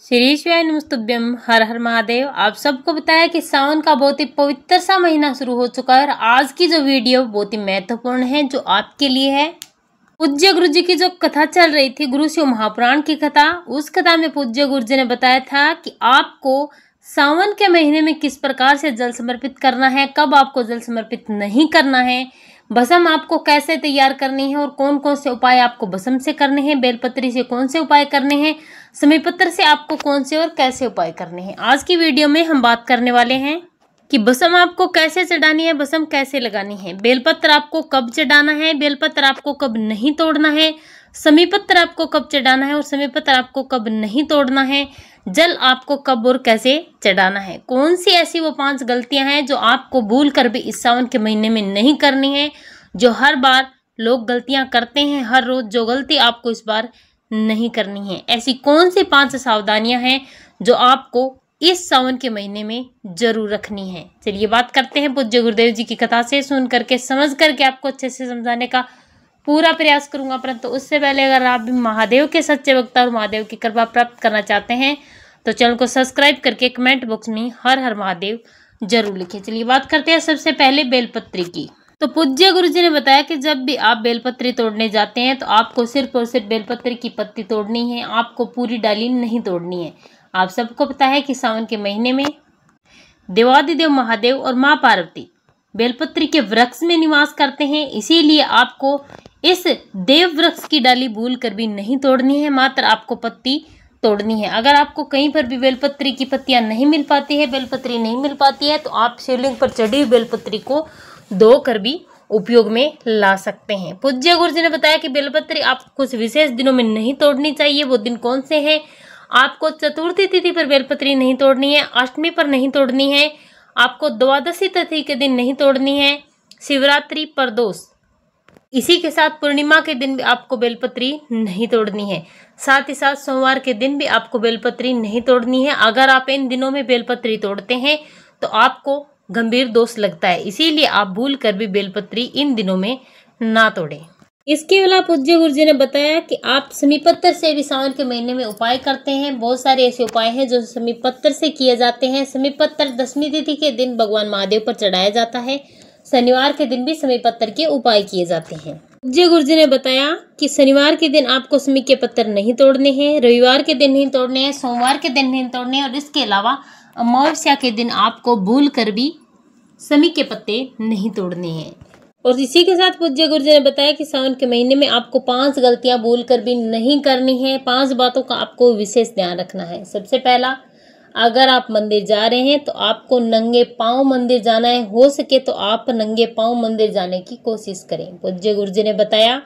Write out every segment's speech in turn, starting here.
श्री शिवाय नमस्तुभ्यम। हर हर महादेव। आप सबको बताया कि सावन का बहुत ही पवित्र सा महीना शुरू हो चुका है और आज की जो वीडियो बहुत ही महत्वपूर्ण है जो आपके लिए है। पूज्य गुरु जी की जो कथा चल रही थी, गुरु शिव महापुराण की कथा, उस कथा में पूज्य गुरु जी ने बताया था कि आपको सावन के महीने में किस प्रकार से जल समर्पित करना है, कब आपको जल समर्पित नहीं करना है, भस्म आपको कैसे तैयार करनी है और कौन कौन से उपाय आपको भस्म से करने हैं, बेलपत्री से कौन से उपाय करने हैं, समीपत्र से आपको कौन से और कैसे उपाय करने हैं। आज की वीडियो में हम बात करने वाले हैं कि भस्म आपको कैसे चढ़ानी है, भस्म कैसे लगानी है, बेलपत्र आपको कब चढ़ाना है, बेलपत्र आपको कब नहीं तोड़ना है, समीपत्र आपको कब चढ़ाना है और समीपत्र आपको कब नहीं तोड़ना है, जल आपको कब और कैसे चढ़ाना है, कौन सी ऐसी वो 5 गलतियां हैं जो आपको भूल कर भी इस सावन के महीने में नहीं करनी है, जो हर बार लोग गलतियां करते हैं, हर रोज जो गलती आपको इस बार नहीं करनी है। ऐसी कौन सी 5 सावधानियां हैं जो आपको इस सावन के महीने में जरूर रखनी है। चलिए बात करते हैं पूज्य गुरुदेव जी की कथा से, सुन करके समझ करके आपको अच्छे से समझाने का पूरा प्रयास करूंगा। परंतु उससे पहले अगर आप भी महादेव के सच्चे भक्त और महादेव की कृपा प्राप्त करना चाहते हैं तो चैनल को सब्सक्राइब करके कमेंट बॉक्स में हर हर महादेव जरूर लिखें। चलिए बात करते हैं सबसे पहले बेलपत्री की। तो पूज्य गुरु जी ने बताया कि जब भी आप बेलपत्री तोड़ने जाते हैं तो आपको सिर्फ और सिर्फ बेलपत्री की पत्ती तोड़नी है, आपको पूरी डाली नहीं तोड़नी है। आप सबको पता है कि सावन के महीने में देवादिदेव महादेव और माँ पार्वती बेलपत्री के वृक्ष में निवास करते हैं, इसीलिए आपको इस देव वृक्ष की डाली भूल कर भी नहीं तोड़नी है, मात्र आपको पत्ती तोड़नी है। अगर आपको कहीं पर भी बेलपत्री की पत्तियां नहीं मिल पाती है, बेलपत्री नहीं मिल पाती है, तो आप शिवलिंग पर चढ़ी हुई बेलपत्री को धो कर भी उपयोग में ला सकते हैं। पूज्य गुरु जी ने बताया कि बेलपत्री आपको कुछ विशेष दिनों में नहीं तोड़नी चाहिए। वो दिन कौन से हैं? आपको चतुर्थी तिथि पर बेलपत्री नहीं तोड़नी है, अष्टमी पर नहीं तोड़नी है, आपको द्वादशी तिथि के दिन नहीं तोड़नी है, शिवरात्रि, प्रदोष, इसी के साथ पूर्णिमा के दिन भी आपको बेलपत्री नहीं तोड़नी है। साथ ही साथ सोमवार के दिन भी आपको बेलपत्री नहीं तोड़नी है। अगर आप इन दिनों में बेलपत्री तोड़ते हैं तो आपको गंभीर दोष लगता है, इसीलिए आप भूल कर भी बेलपत्री इन दिनों में ना तोड़ें। इसके अलावा पूज्य गुरु जी ने बताया कि आप समीपत्र से भी सावन के महीने में उपाय करते हैं। बहुत सारे ऐसे उपाय हैं जो समीपत्र से किए जाते हैं। समीपत्र दशमी तिथि के दिन भगवान महादेव पर चढ़ाया जाता है। शनिवार के दिन भी समीपत्र के उपाय किए जाते हैं। पूज्य गुरु जी ने बताया कि शनिवार के दिन आपको समी के पत्थर नहीं तोड़ने हैं, रविवार के दिन नहीं तोड़ने हैं, सोमवार के दिन नहीं तोड़ने हैं और इसके अलावा अमावस्या के दिन आपको भूल कर भी समी के पत्ते नहीं तोड़ने हैं। और इसी के साथ पूज्य गुरु जी ने बताया कि सावन के महीने में आपको 5 गलतियां भूल कर भी नहीं करनी है। 5 बातों का आपको विशेष ध्यान रखना है। सबसे पहला, अगर आप मंदिर जा रहे हैं तो आपको नंगे पांव मंदिर जाना है। हो सके तो आप नंगे पांव मंदिर जाने की कोशिश करें। पूज्य गुरु जी ने बताया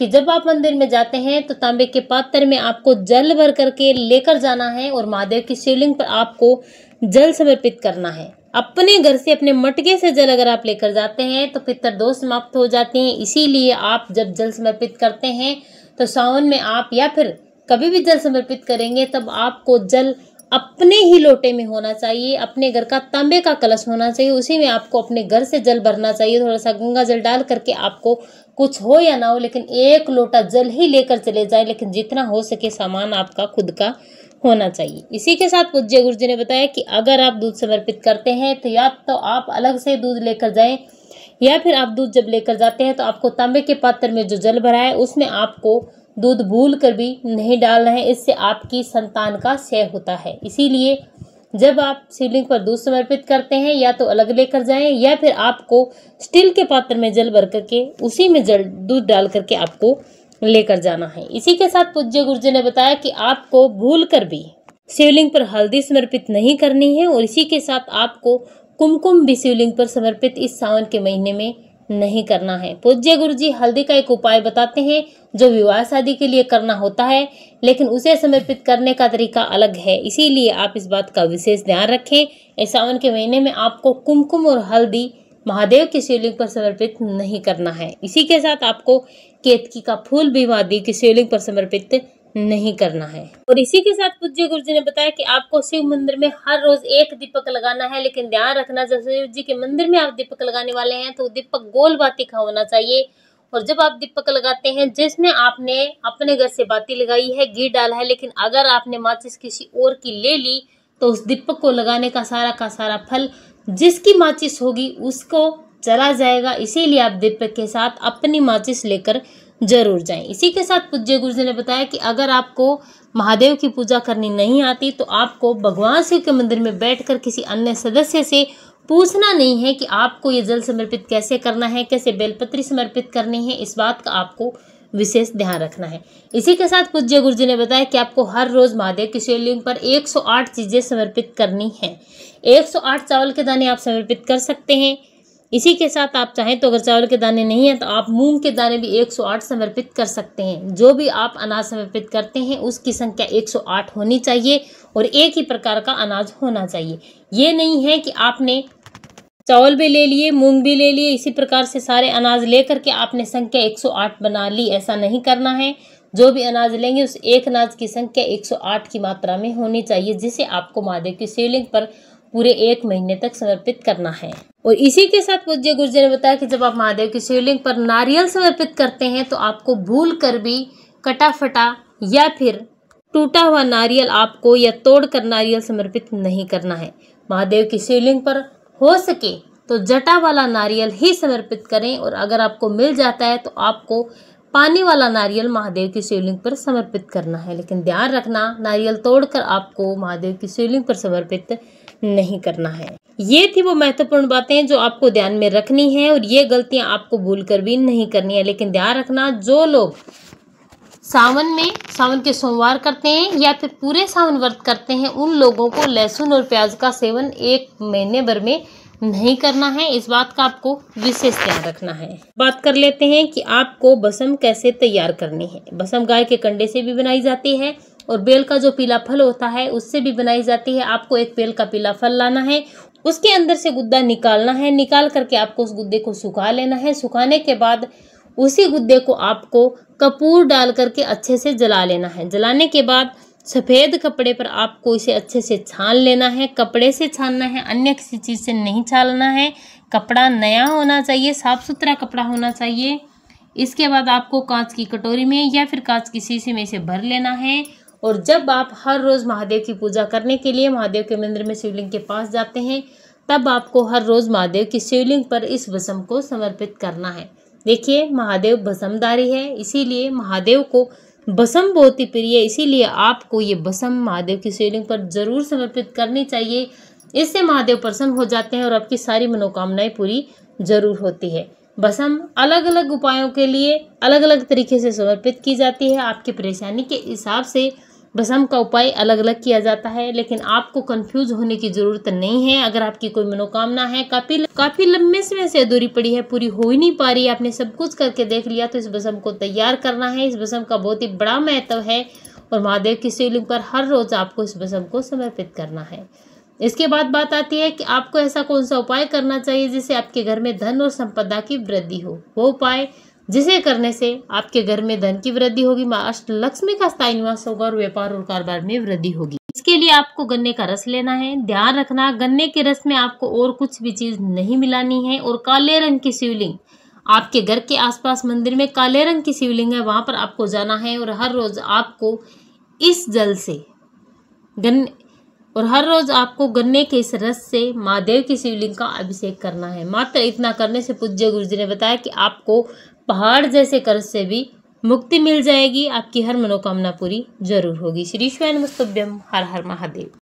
कि जब आप मंदिर में जाते हैं तो तांबे के पात्र में आपको जल भर करके लेकर जाना है और महादेव की शिवलिंग पर आपको जल समर्पित करना है। अपने घर से, अपने मटके से जल अगर आप लेकर जाते हैं तो पितर दोष समाप्त हो जाते हैं। इसीलिए आप जब जल समर्पित करते हैं तो सावन में आप या फिर कभी भी जल समर्पित करेंगे तब आपको जल अपने ही लोटे में होना चाहिए। अपने घर का तांबे का कलश होना चाहिए, उसी में आपको अपने घर से जल भरना चाहिए। थोड़ा सा गंगा जल डाल करके आपको कुछ हो या ना हो लेकिन 1 लोटा जल ही लेकर चले जाए, लेकिन जितना हो सके सामान आपका खुद का होना चाहिए। इसी के साथ पूज्य गुरु जी ने बताया कि अगर आप दूध समर्पित करते हैं तो या तो आप अलग से दूध लेकर जाएं या फिर आप दूध जब लेकर जाते हैं तो आपको तांबे के पात्र में जो जल भरा है उसमें आपको दूध भूल कर भी नहीं डालना है। इससे आपकी संतान का क्षय होता है। इसीलिए जब आप शिवलिंग पर दूध समर्पित करते हैं या तो अलग लेकर जाएं या फिर आपको स्टील के पात्र में जल भर करके उसी में दूध डाल करके आपको लेकर जाना है। इसी के साथ पूज्य गुरु जी ने बताया कि आपको भूल कर भी शिवलिंग पर हल्दी समर्पित नहीं करनी है और इसी के साथ आपको कुमकुम भी शिवलिंग पर समर्पित इस सावन के महीने में नहीं करना है। पूज्य गुरु जी हल्दी का एक उपाय बताते हैं जो विवाह शादी के लिए करना होता है, लेकिन उसे समर्पित करने का तरीका अलग है। इसीलिए आप इस बात का विशेष ध्यान रखें। इस सावन के महीने में आपको कुमकुम और हल्दी महादेव की शिवलिंग पर समर्पित नहीं करना है। इसी के साथ आपको केतकी का फूल भी महादेव की शिवलिंग पर समर्पित नहीं करना है। और इसी के साथ पूज्य गुरु जी ने बताया कि आपको शिव मंदिर में हर रोज 1 दीपक लगाना है, लेकिन ध्यान रखना जब शिव जी के मंदिर में आप दीपक लगाने वाले हैं तो दीपक गोल बाती का होना चाहिए और जब आप दीपक लगाते हैं जिसमें आपने अपने घर से बाती लगाई है, घी डाला है, लेकिन अगर आपने माचिस किसी और की ले ली तो उस दीपक को लगाने का सारा फल जिसकी माचिस होगी उसको चला जाएगा। इसीलिए आप दीपक के साथ अपनी माचिस लेकर जरूर जाएं। इसी के साथ पूज्य गुरु जी ने बताया कि अगर आपको महादेव की पूजा करनी नहीं आती तो आपको भगवान शिव के मंदिर में बैठकर किसी अन्य सदस्य से पूछना नहीं है कि आपको ये जल समर्पित कैसे करना है, कैसे बेलपत्री समर्पित करनी है। इस बात का आपको विशेष ध्यान रखना है। इसी के साथ पूज्य गुरु जी ने बताया कि आपको हर रोज महादेव की शिवलिंग पर 108 चीजें समर्पित करनी है। 108 चावल के दाने आप समर्पित कर सकते हैं। इसी के साथ आप चाहें तो अगर चावल के दाने नहीं है तो आप मूंग के दाने भी 108 समर्पित कर सकते हैं। जो भी आप अनाज समर्पित करते हैं उसकी संख्या 108 होनी चाहिए और एक ही प्रकार का अनाज होना चाहिए। ये नहीं है कि आपने चावल भी ले लिए, मूंग भी ले लिए, इसी प्रकार से सारे अनाज लेकर के आपने संख्या 108 बना ली। ऐसा नहीं करना है। जो भी अनाज लेंगे उस एक अनाज की संख्या 108 की मात्रा में होनी चाहिए, जिसे आपको महादेव की शिवलिंग पर पूरे 1 महीने तक समर्पित करना है। और इसी के साथ पूज्य गुरु जी ने बताया कि जब आप महादेव की शिवलिंग पर नारियल समर्पित करते हैं तो आपको भूल कर भी कटा फटा या फिर टूटा हुआ नारियल आपको या तोड़कर नारियल समर्पित नहीं करना है। महादेव की शिवलिंग पर हो सके तो जटा वाला नारियल ही समर्पित करें, और अगर आपको मिल जाता है तो आपको पानी वाला नारियल महादेव की शिवलिंग पर समर्पित करना है। लेकिन ध्यान रखना, नारियल तोड़कर आपको महादेव की शिवलिंग पर समर्पित नहीं करना है। ये थी वो महत्वपूर्ण बातें जो आपको ध्यान में रखनी है, और ये गलतियां आपको भूलकर भी नहीं करनी है। लेकिन ध्यान रखना, जो लोग सावन के सोमवार करते हैं या फिर पूरे सावन व्रत करते हैं उन लोगों को लहसुन और प्याज का सेवन 1 महीने भर में नहीं करना है। इस बात का आपको विशेष ध्यान रखना है। बात कर लेते हैं कि आपको भस्म कैसे तैयार करनी है। भस्म गाय के कंडे से भी बनाई जाती है और बेल का जो पीला फल होता है उससे भी बनाई जाती है। आपको एक बेल का पीला फल लाना है, उसके अंदर से गुद्दा निकालना है। निकाल करके आपको उस गुद्दे को सुखा लेना है। सुखाने के बाद उसी गुद्दे को आपको कपूर डाल करके अच्छे से जला लेना है। जलाने के बाद सफ़ेद कपड़े पर आपको इसे अच्छे से छान लेना है। कपड़े से छानना है, अन्य किसी चीज़ से नहीं छानना है। कपड़ा नया होना चाहिए, साफ सुथरा कपड़ा होना चाहिए। इसके बाद आपको कांच की कटोरी में या फिर कांच की शीशी में इसे भर लेना है। और जब आप हर रोज़ महादेव की पूजा करने के लिए महादेव के मंदिर में शिवलिंग के पास जाते हैं तब आपको हर रोज़ महादेव की शिवलिंग पर इस भस्म को समर्पित करना है। देखिए, महादेव भस्मधारी है, इसीलिए महादेव को भस्म बहुत ही प्रिय है। इसीलिए आपको ये भस्म महादेव की शिवलिंग पर जरूर समर्पित करनी चाहिए। इससे महादेव प्रसन्न हो जाते हैं और आपकी सारी मनोकामनाएं पूरी जरूर होती है। भस्म अलग अलग उपायों के लिए अलग अलग तरीके से समर्पित की जाती है। आपकी परेशानी के हिसाब से भस्म का उपाय अलग अलग किया जाता है, लेकिन आपको कंफ्यूज होने की जरूरत नहीं है। अगर आपकी कोई मनोकामना है काफी लंबे समय से अधूरी पड़ी है, पूरी हो ही नहीं पा रही है, आपने सब कुछ करके देख लिया, तो इस भस्म को तैयार करना है। इस भस्म का बहुत ही बड़ा महत्व है और महादेव की शिवलिंग पर हर रोज आपको इस भस्म को समर्पित करना है। इसके बाद बात आती है कि आपको ऐसा कौन सा उपाय करना चाहिए जिससे आपके घर में धन और संपदा की वृद्धि हो। वो उपाय जिसे करने से आपके घर में धन की वृद्धि होगी, मां अष्टलक्ष्मी का स्थायी निवास होगा और व्यापार और कारोबार में वृद्धि होगी। इसके लिए आपको गन्ने का रस लेना है। ध्यान रखना, गन्ने के रस में आपको और कुछ भी चीज नहीं मिलानी है। और काले रंग की शिवलिंग, आपके घर के आसपास मंदिर में काले रंग की शिवलिंग है, वहां पर आपको जाना है और हर रोज आपको इस जल से हर रोज आपको गन्ने के इस रस से महादेव की शिवलिंग का अभिषेक करना है। मात्र इतना करने से पूज्य गुरु जी ने बताया कि आपको पहाड़ जैसे कर्ज से भी मुक्ति मिल जाएगी। आपकी हर मनोकामना पूरी जरूर होगी। श्री शिवाय नमस्तुभ्यं। हर हर महादेव।